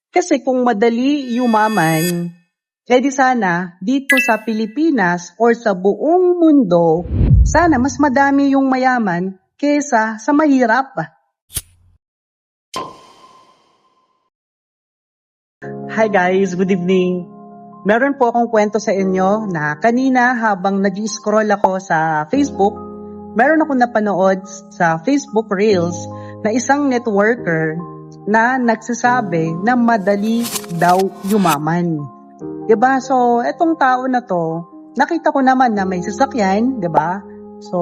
Kasi kung madali yumaman, di sana dito sa Pilipinas or sa buong mundo, sana mas madami yung mayaman kesa sa mahirap. Hi guys, good evening. Meron po akong kwento sa inyo na kanina habang nag-scroll ako sa Facebook, meron akong napanood sa Facebook Reels na isang networker na nagsasabi na madali daw yumaman. Diba? So, etong tao na to, nakita ko naman na may sasakyan, diba? So,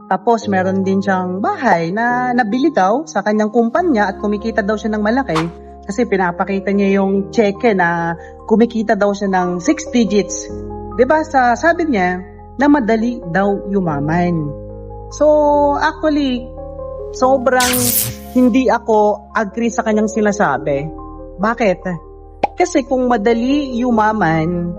tapos meron din siyang bahay na nabili daw sa kanyang kumpanya at kumikita daw siya ng malaki kasi pinapakita niya yung cheque na kumikita daw siya ng 6 digits. Diba? Sabi niya na madali daw yumaman. So, actually, sobrang hindi ako agree sa kanyang sinasabi. Bakit? Kasi kung madali yumaman,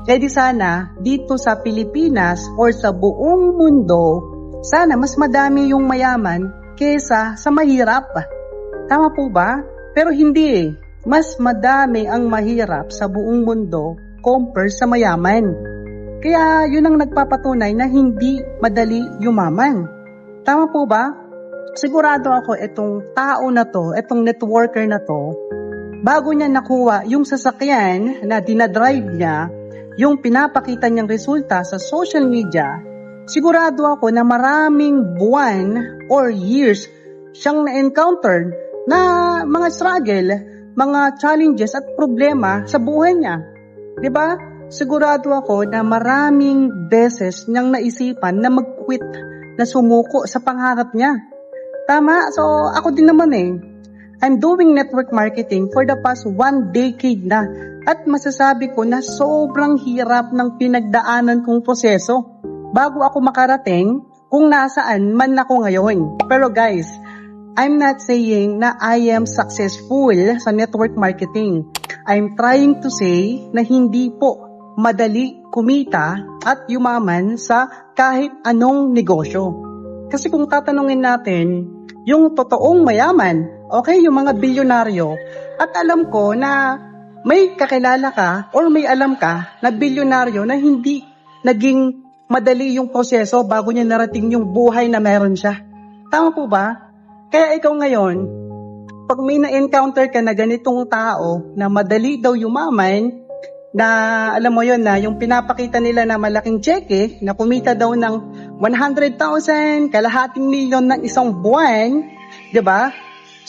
di sana dito sa Pilipinas or sa buong mundo, sana mas madami yung mayaman kesa sa mahirap. Tama po ba? Pero hindi eh. Mas madami ang mahirap sa buong mundo compare sa mayaman. Kaya yun ang nagpapatunay na hindi madali yumaman. Tama po ba? Sigurado ako itong tao na to, itong networker na to, bago niya nakuha yung sasakyan na dinadrive niya, yung pinapakita niyang resulta sa social media, sigurado ako na maraming buwan or years siyang na-encounter na mga struggle, mga challenges at problema sa buhay niya. Diba? Sigurado ako na maraming beses niyang naisipan na mag-quit, na sumuko sa pangarap niya. Tama? So, ako din naman eh. I'm doing network marketing for the past 1 decade na at masasabi ko na sobrang hirap ng pinagdaanan kong proseso bago ako makarating kung nasaan man ako ngayon. Pero guys, I'm not saying na I am successful sa network marketing. I'm trying to say na hindi po madali kumita at yumaman sa kahit anong negosyo. Kasi kung tatanungin natin, yung totoong mayaman, okay, yung mga bilyonaryo, at alam ko na may kakilala ka or may alam ka na bilyonaryo na hindi naging madali yung proseso bago niya narating yung buhay na meron siya. Tama po ba? Kaya ikaw ngayon, pag may na-encounter ka na ganitong tao na madali daw yumaman, na alam mo yon na yung pinapakita nila na malaking cheque, na kumita daw ng 100,000, kalahating milyon ng isang buwan, di ba?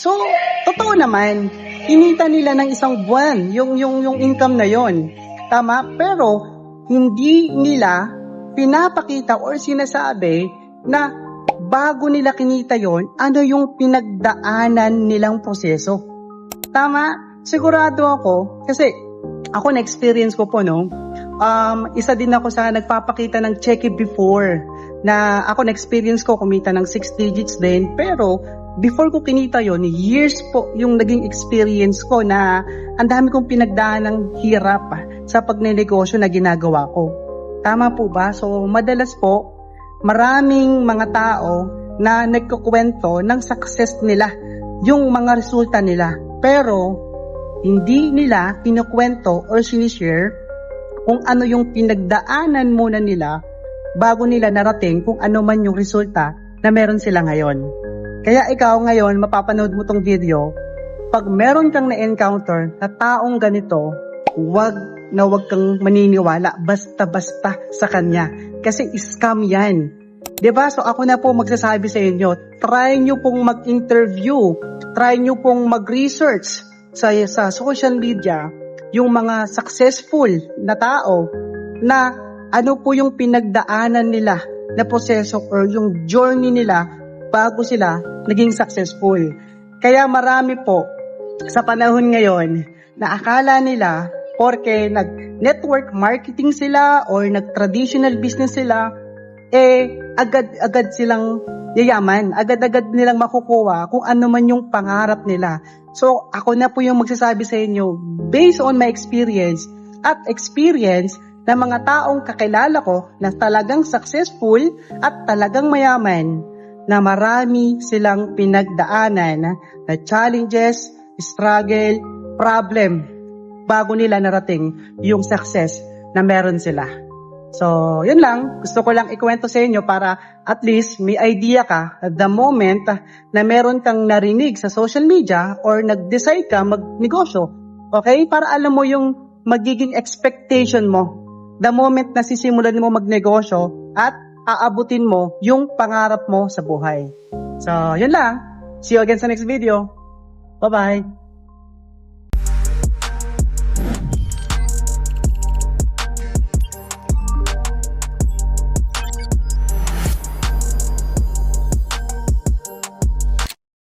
So, totoo naman, kinita nila ng isang buwan yung income na yon. Tama? Pero, hindi nila pinapakita or sinasabi na bago nila kinita yon, ano yung pinagdaanan nilang proseso. Tama? Sigurado ako, kasi ako na-experience ko po, no? Isa din ako sa nagpapakita ng cheque before na ako na-experience ko kumita ng 6 digits din. Pero before ko kinita yon, years po yung naging experience ko na ang dami kong pinagdaan ng hirap sa pagnenegosyo na ginagawa ko. Tama po ba? So madalas po, maraming mga tao na nagkukwento ng success nila, yung mga resulta nila. Pero hindi nila kinukwento or sinishare kung ano yung pinagdaanan muna nila bago nila narating kung ano man yung resulta na meron sila ngayon. Kaya ikaw ngayon, mapapanood mo tong video, pag meron kang na-encounter na taong ganito, wag kang maniniwala basta-basta sa kanya. Kasi scam yan. Diba? So ako na po magsasabi sa inyo, try nyo pong mag-interview, try nyo pong mag-research sa social media, yung mga successful na tao na ano po yung pinagdaanan nila na proseso or yung journey nila bago sila naging successful. Kaya marami po sa panahon ngayon na akala nila porke nag-network marketing sila or nag-traditional business sila, agad-agad silang yayaman, agad-agad nilang makukuha kung ano man yung pangarap nila. So, ako na po yung magsasabi sa inyo, based on my experience at experience ng mga taong kakilala ko na talagang successful at talagang mayaman, na marami silang pinagdaanan na challenges, struggle, problem bago nila narating yung success na meron sila. So, yun lang. Gusto ko lang ikwento sa inyo para at least may idea ka the moment na meron kang narinig sa social media or nag-decide ka magnegosyo. Okay? Para alam mo yung magiging expectation mo the moment na sisimulan mo magnegosyo at aabutin mo yung pangarap mo sa buhay. So, yun lang. See you again sa next video. Bye-bye.